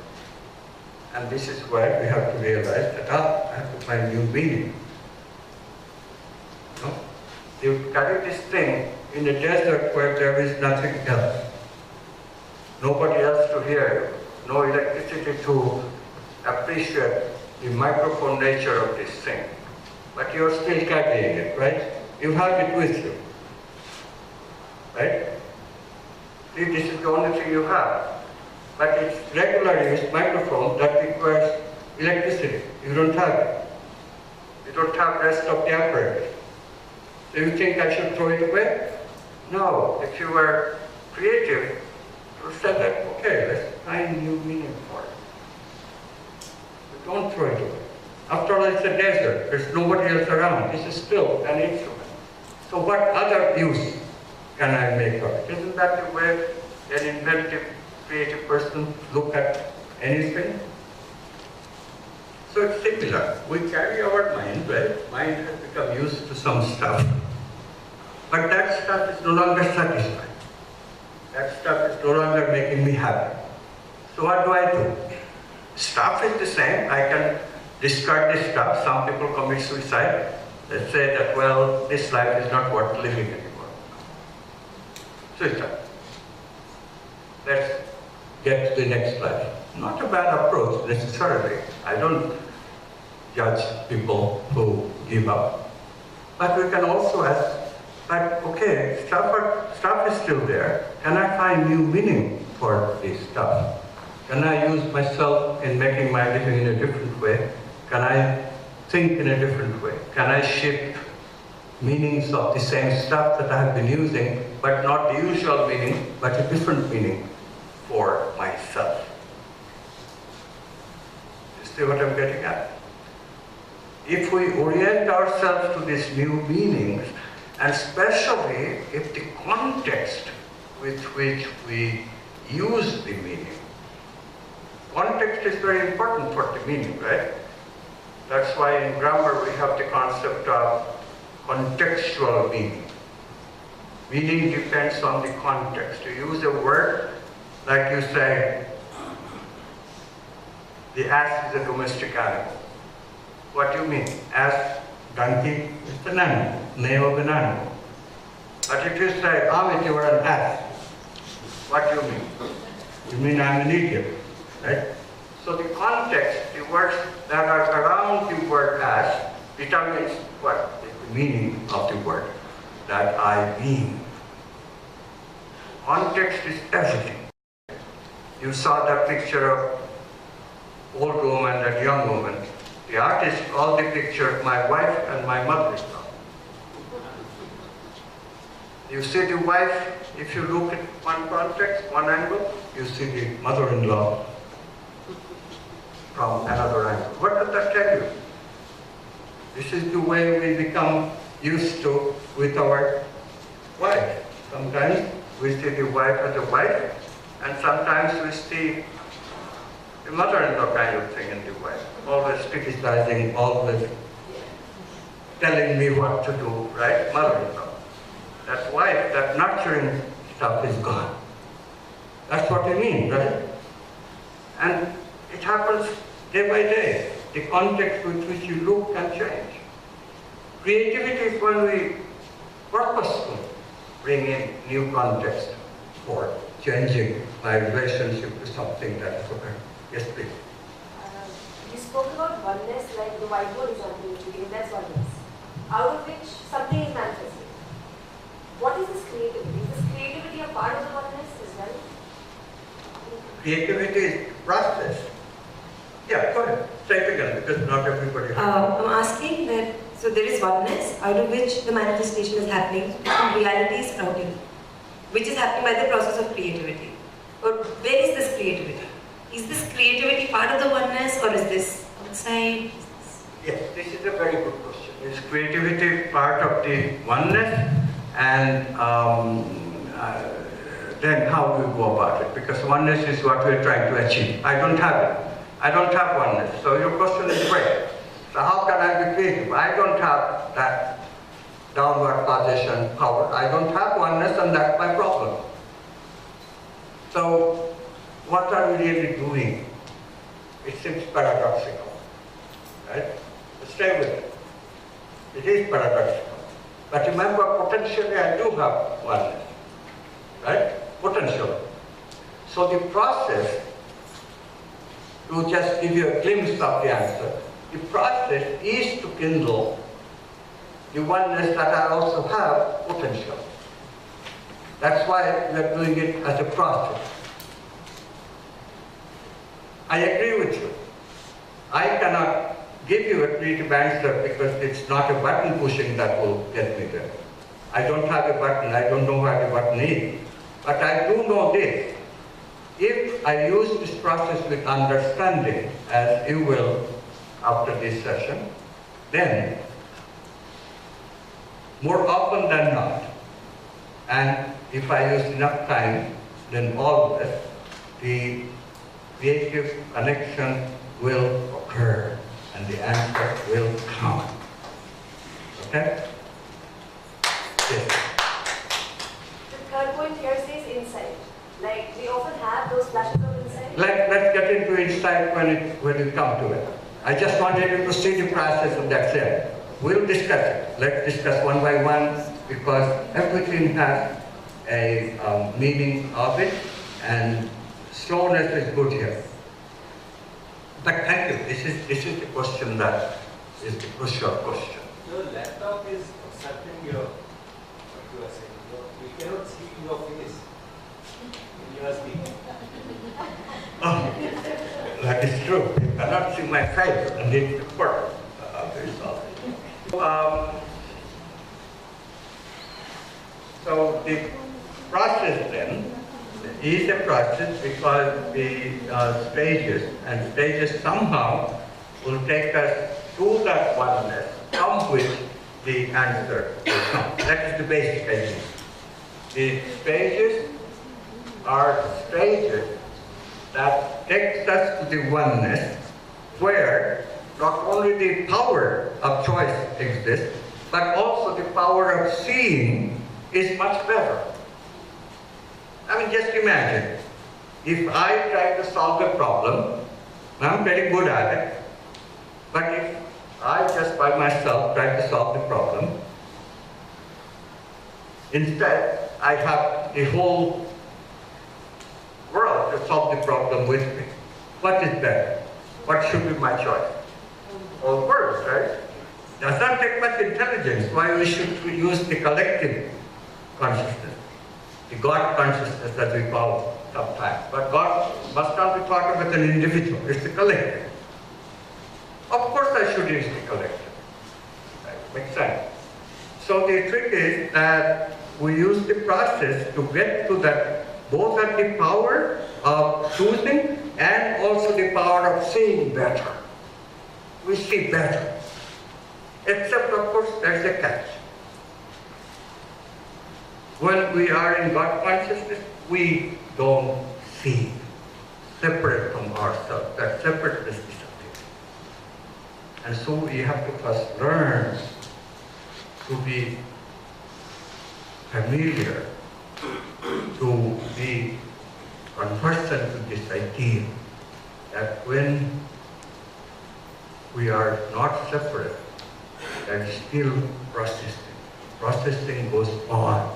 [SPEAKER 1] And this is where we have to realize that, I have to find new meaning. No? You carry this thing in a desert where there is nothing else. Nobody else to hear you. No electricity to appreciate the microphone nature of this thing. But you're still carrying it, right? You have it with you. Right? See, this is the only thing you have. But it's regular use microphone that requires electricity. You don't have it. You don't have the rest of the apparatus. So you think I should throw it away? No. If you were creative, you would say that, okay, let's find new meaning for it. But don't throw it away. After all, it's a desert. There's nobody else around. This is still an instrument. So what other use can I make of it? Isn't that the way an inventive, creative person look at anything? So it's similar. We carry our mind, right? Mind has become used to some stuff. But that stuff is no longer satisfying. That stuff is no longer making me happy. So what do? Stuff is the same. I can discard this stuff. Some people commit suicide. They say that, well, this life is not worth living anymore. Suicide. Let's get to the next life. Not a bad approach necessarily. I don't judge people who give up. But we can also ask, but okay, stuff is still there. Can I find new meaning for this stuff? Can I use myself in making my living in a different way? Can I think in a different way? Can I shift meanings of the same stuff that I have been using, but not the usual meaning, but a different meaning for myself? You see what I'm getting at? If we orient ourselves to these new meanings, and especially if the context with which we use the meaning. Context is very important for the meaning, right? That's why in grammar we have the concept of contextual meaning. Meaning depends on the context. You use a word, like you say, the ass is a domestic animal. What do you mean? Ass, donkey, is an animal, name of an animal. But if you say, Amit, you are an ass, what do you mean? You mean I'm an idiot, right? So the context, the words that are around the word ass, determines what is the meaning of the word that I mean. Context is everything. You saw that picture of old woman and young woman. The artist called the picture my wife and my mother-in-law. You see the wife, if you look at one context, one angle, you see the mother-in-law from another angle. What does that tell you? This is the way we become used to with our wife. Sometimes we see the wife as a wife, and sometimes we see the mother-in-law kind of thing in the wife. Always criticizing, always telling me what to do, right? Mother-in-law. That wife, that nurturing stuff is gone. That's what I mean, right? And it happens day by day. The context with which you look can change. Creativity is when we purposefully bring in new context for changing my relationship to something that is okay. Yes, please.
[SPEAKER 2] You spoke about oneness, like the whiteboard is unbelievable, that's oneness, out of which something is manifested. What is this creativity? Is this creativity a part of the oneness as well?
[SPEAKER 1] Creativity is process. Yeah, go ahead. Say it again, because not everybody has.
[SPEAKER 3] I'm asking that, so there is oneness, out of which the manifestation is happening, and reality is sprouting, which is happening by the process of creativity. But where is this creativity? Is this creativity part of the oneness, or is this outside?
[SPEAKER 1] Yes, this is a very good question. Is creativity part of the oneness? And then how do we go about it? Because oneness is what we're trying to achieve. I don't have it. I don't have oneness. So your question is great. So how can I be creative? I don't have that downward causation power. I don't have oneness, and that's my problem. So what are we really doing? It seems paradoxical, right? But stay with it. It is paradoxical. But remember, potentially I do have oneness, right? Potentially. So the process, to just give you a glimpse of the answer, the process is to kindle the oneness that I also have potential. That's why we are doing it as a process. I agree with you. I cannot give you a creative answer because it's not a button pushing that will get me there. I don't have a button, I don't know what a button is. But I do know this. If I use this process with understanding, as you will after this session, then more often than not, and if I use enough time, then always the creative connection will occur and the answer will come. Okay? Yes.
[SPEAKER 2] The third point here says insight. Like we often have those flashes of insight.
[SPEAKER 1] Let's get into insight when you come to it. I just wanted you to see the process and that's it. We'll discuss it. Let's discuss one by one because everything has a meaning of it and slowness is good here. But thank you. This is the question that is the crucial question.
[SPEAKER 4] Your laptop is obstructing what you are saying. We cannot see your face when you are speaking.
[SPEAKER 1] Oh, that is true. You cannot see my face and it's work. So the process then is a process because the stages and stages somehow will take us to that oneness from which the answer will come. That is the basic idea. The stages are stages that takes us to the oneness where not only the power of choice exists, but also the power of seeing is much better. I mean, just imagine, if I try to solve a problem, I'm very good at it, but if I just by myself try to solve the problem, instead I have the whole world to solve the problem with me. What is better? What should be my choice? All words, right? Does not take much intelligence why we should use the collective consciousness, the God consciousness as we call it sometimes. But God must not be thought of as an individual, it's the collective. Of course I should use the collective. Right? Makes sense. So the trick is that we use the process to get to that, both at the power of choosing and also the power of seeing better. We see better. Except, of course, there's a catch. When we are in God consciousness, we don't see separate from ourselves. That separateness disappears. And so we have to first learn to be familiar, to be conversant to this idea that when we are not separate, that is still processing. Processing goes on.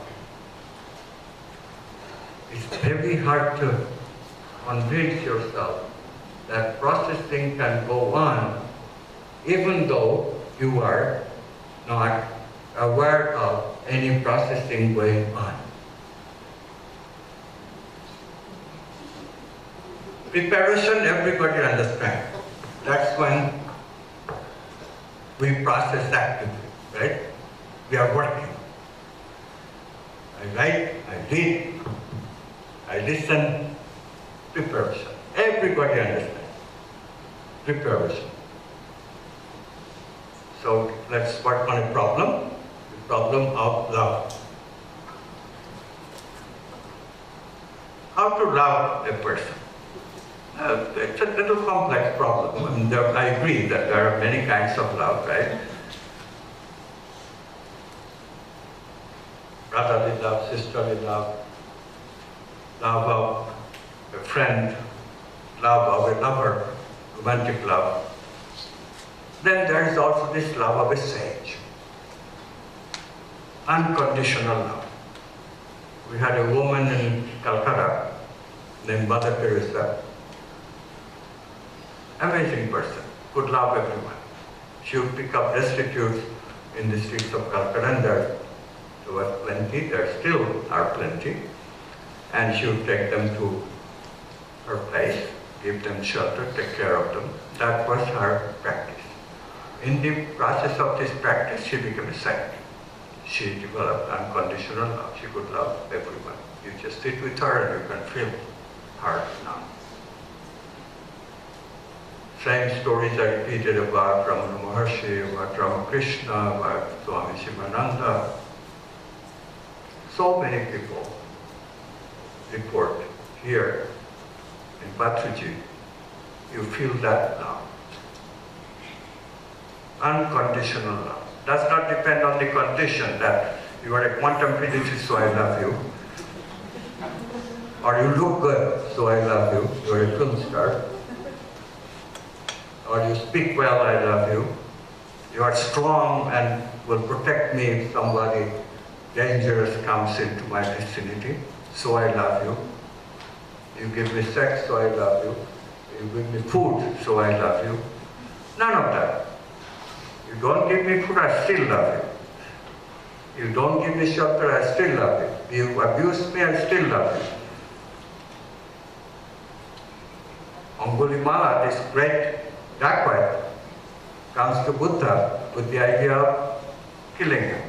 [SPEAKER 1] It's very hard to convince yourself that processing can go on even though you are not aware of any processing going on. Preparation, everybody understands. That's when we process actively, right? We are working. I write, I read, I listen, preparation. Everybody understands. Preparation. So let's work on a problem, the problem of love. How to love a person? It's a little complex problem. I mean, I agree that there are many kinds of love, right? Brotherly love, sisterly love, love of a friend, love of a lover, romantic love. Then there is also this love of a sage, unconditional love. We had a woman in Calcutta named Mother Teresa. Amazing person, could love everyone. She would pick up destitutes in the streets of Calcutta, and there was plenty, there still are plenty, and she would take them to her place, give them shelter, take care of them. That was her practice. In the process of this practice, she became a saint. She developed unconditional love. She could love everyone. You just sit with her and you can feel her now. Same stories are repeated about Ramana Maharshi, about Ramakrishna, about Swami Shivananda. So many people report here in Patruji, you feel that now. Unconditional love. Does not depend on the condition that you are a quantum physicist, so I love you. Or you look good, so I love you. You are a film star. Or you speak well, I love you. You are strong and will protect me if somebody dangerous comes into my vicinity, so I love you. You give me sex, so I love you. You give me food, so I love you. None of that. You don't give me food, I still love you. You don't give me shelter, I still love you. You abuse me, I still love you. Angulimala, this great dacoit, comes to Buddha with the idea of killing him.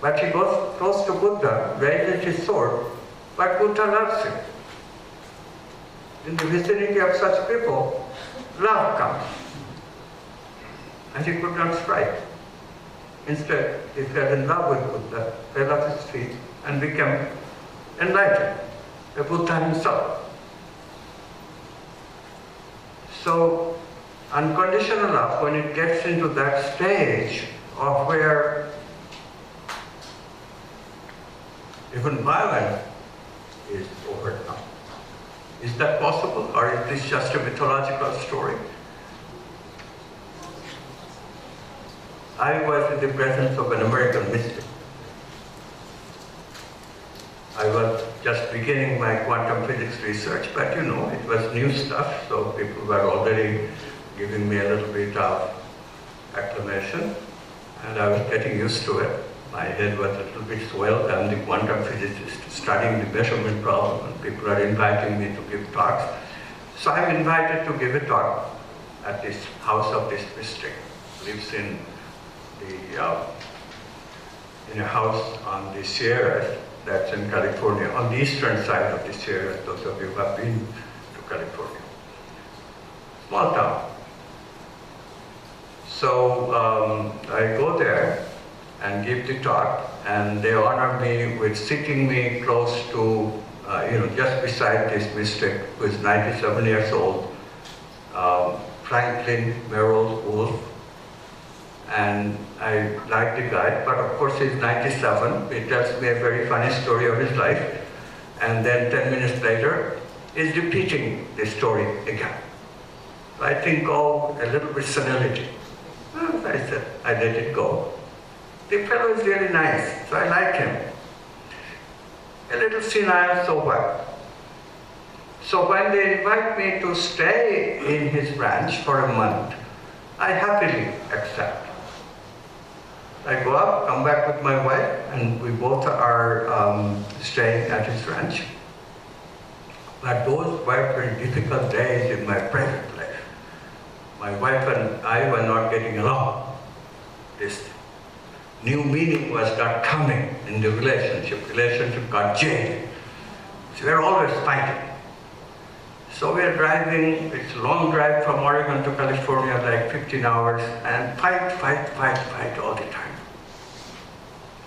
[SPEAKER 1] But he goes close to Buddha, raises his sword, but Buddha loves him. In the vicinity of such people, love comes. And he could not strike. Instead, he fell in love with Buddha, fell off his feet, and became enlightened, the Buddha himself. So, unconditional love, when it gets into that stage of where even violence is overcome. Is that possible, or is this just a mythological story? I was in the presence of an American mystic. I was just beginning my quantum physics research, but you know, it was new stuff, so people were already giving me a little bit of acclamation, and I was getting used to it. My head was a little bit swelled. I'm the quantum physicist studying the measurement problem, and people are inviting me to give talks. So I'm invited to give a talk at this house of this mystic. Lives in a house on the Sierras, that's in California, on the eastern side of the Sierras, those of you who have been to California. Small town. So I go there and give the talk, and they honor me with sitting me close to, just beside this mystic who is 97 years old, Franklin Merrill Wolf. And I like the guy, but of course he's 97. He tells me a very funny story of his life, and then 10 minutes later, he's repeating the story again. So I think, oh, a little bit senility. Well, I said, I let it go. The fellow is really nice, so I like him. A little senile, so what? So when they invite me to stay in his ranch for a month, I happily accept. I go up, come back with my wife, and we both are staying at his ranch. But those were very difficult days in my private life. My wife and I were not getting along. This new meaning was not coming in the relationship. Relationship got jaded. So we were always fighting. So we are driving, it's a long drive from Oregon to California, like 15 hours, and fight all the time.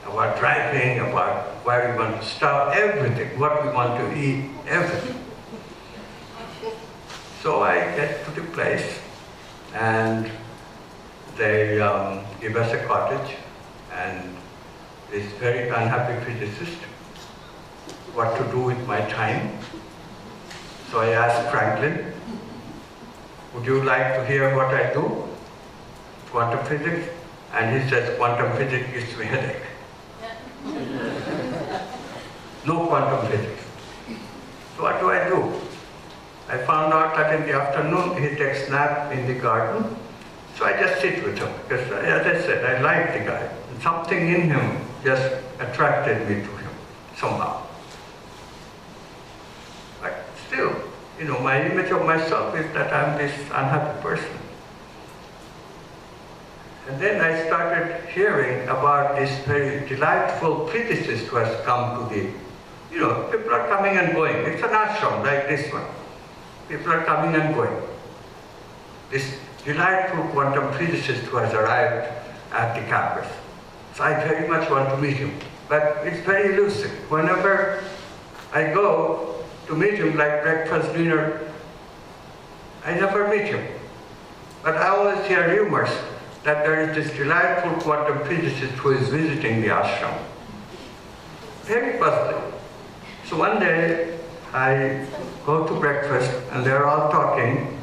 [SPEAKER 1] About driving, about where we want to stop, everything, what we want to eat, everything. So I get to the place, and they give us a cottage, and this very unhappy physicist, what to do with my time. So I asked Franklin, would you like to hear what I do? Quantum physics? And he says, quantum physics gives me headache. No quantum physics. So what do I do? I found out that in the afternoon he takes a nap in the garden. So I just sit with him, because as I said, I like the guy. And something in him just attracted me to him, somehow. But still, my image of myself is that I'm this unhappy person. And then I started hearing about this very delightful physicist who has come to the, people are coming and going. It's an ashram like this one. People are coming and going. This delightful quantum physicist who has arrived at the campus. So I very much want to meet him. But it's very elusive. Whenever I go to meet him, like breakfast, dinner, I never meet him. But I always hear rumors that there is this delightful quantum physicist who is visiting the ashram. Very puzzling. So one day, I go to breakfast and they're all talking,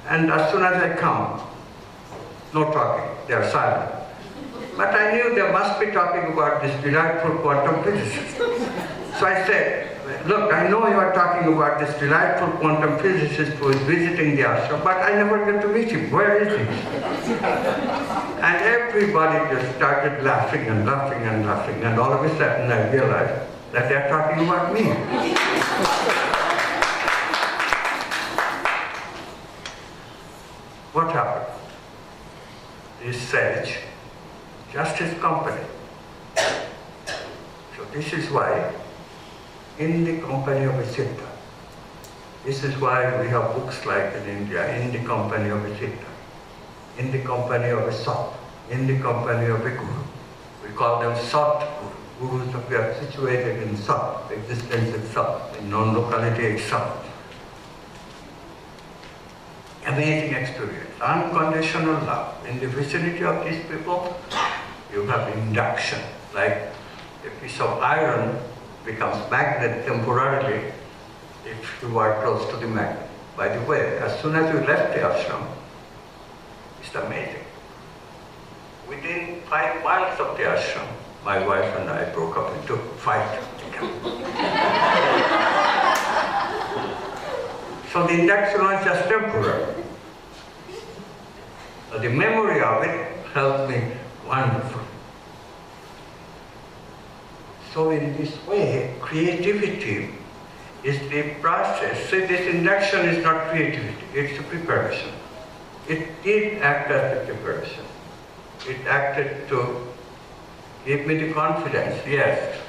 [SPEAKER 1] and as soon as I come, no talking, they're silent. But I knew they must be talking about this delightful quantum physicist. So I said, look, I know you are talking about this delightful quantum physicist who is visiting the ashram, but I never get to meet him. Where is he? And everybody just started laughing and laughing and laughing, and all of a sudden I realized that they're talking about me. what happened? This sage, just his company. So this is why, in the company of a siddha, this is why we have books like in India, in the company of a siddha, in the company of a sat, in the company of a guru. We call them sat guru. Gurus are situated in sat, existence is sat, in non-locality is sat. Amazing experience, unconditional love. In the vicinity of these people, you have induction, like a piece of iron becomes magnet temporarily if you are close to the magnet. By the way, as soon as you left the ashram, it's amazing. Within 5 miles of the ashram, my wife and I broke up into fight together. So the induction was just temporary. But the memory of it helped me wonderfully. So in this way, creativity is the process. See, this induction is not creativity, it's a preparation. It did act as a preparation. It acted to give me the confidence, yes.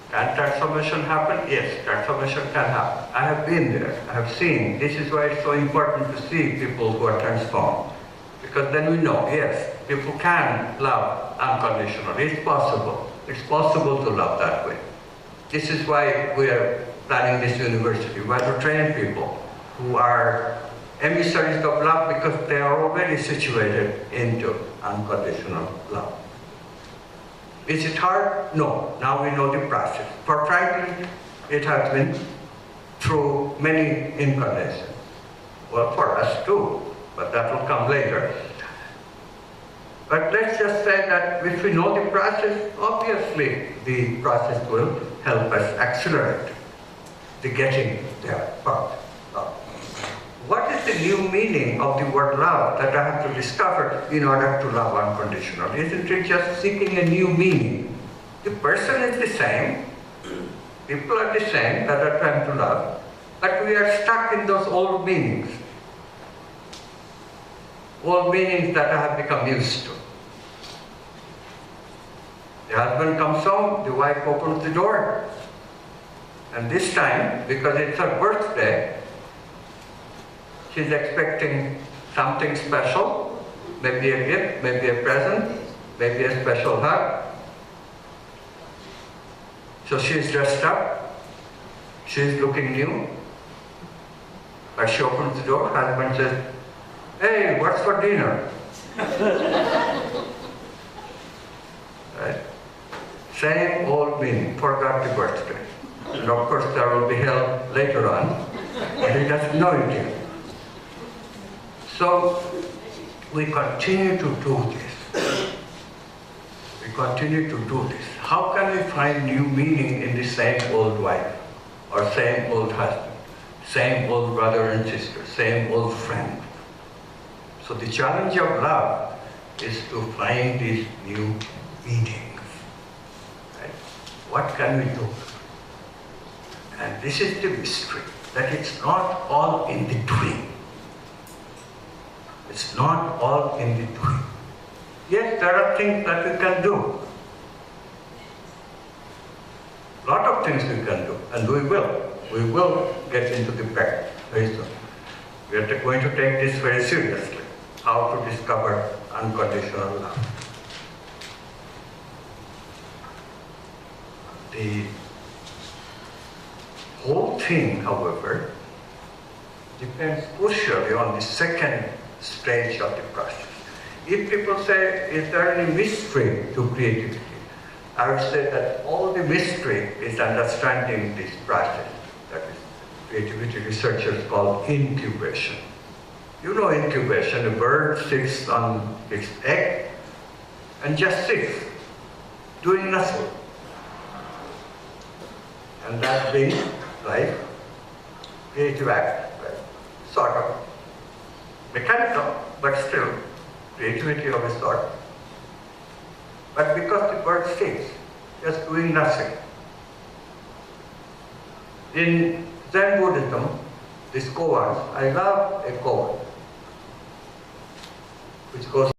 [SPEAKER 1] Can transformation happen? Yes, transformation can happen. I have been there, I have seen. This is why it's so important to see people who are transformed. Because then we know, yes, people can love unconditionally. It's possible. It's possible to love that way. This is why we are planning this university. We want to train people who are emissaries of love because they are already situated into unconditional love. Is it hard? No. Now we know the process. For Franklin, it has been through many incarnations. Well, for us too, but that will come later. But let's just say that if we know the process, obviously the process will help us accelerate the getting there part. What is the new meaning of the word love that I have to discover in order to love unconditionally? Isn't it just seeking a new meaning? The person is the same, people are the same that are trying to love, but we are stuck in those old meanings. Old meanings that I have become used to. The husband comes home, the wife opens the door. And this time, because it's her birthday, she's expecting something special, maybe a gift, maybe a present, maybe a special hug. So she's dressed up, she's looking new. But she opens the door, husband says, "Hey, what's for dinner?" Right? Same old meaning, forgot the birthday. And of course there will be hell later on, but he doesn't know it yet. So we continue to do this. We continue to do this. How can we find new meaning in the same old wife, or same old husband, same old brother and sister, same old friend? So the challenge of love is to find these new meanings. Right? What can we do? And this is the mystery, that it's not all in the doing. It's not all in the doing. Yes, there are things that we can do. A lot of things we can do, and we will. We will get into the practice very soon. We are going to take this very seriously. How to discover unconditional love. The whole thing, however, depends crucially on the second stage of the process. If people say, is there any mystery to creativity? I would say that all the mystery is understanding this process. That is, creativity researchers call incubation. You know incubation, a bird sits on its egg and just sits, doing nothing. And that being life, creative act, right? Sort of mechanical, but still creativity of a sort. But because the bird sits, just doing nothing. In Zen Buddhism, this koans, I love a koan. which goes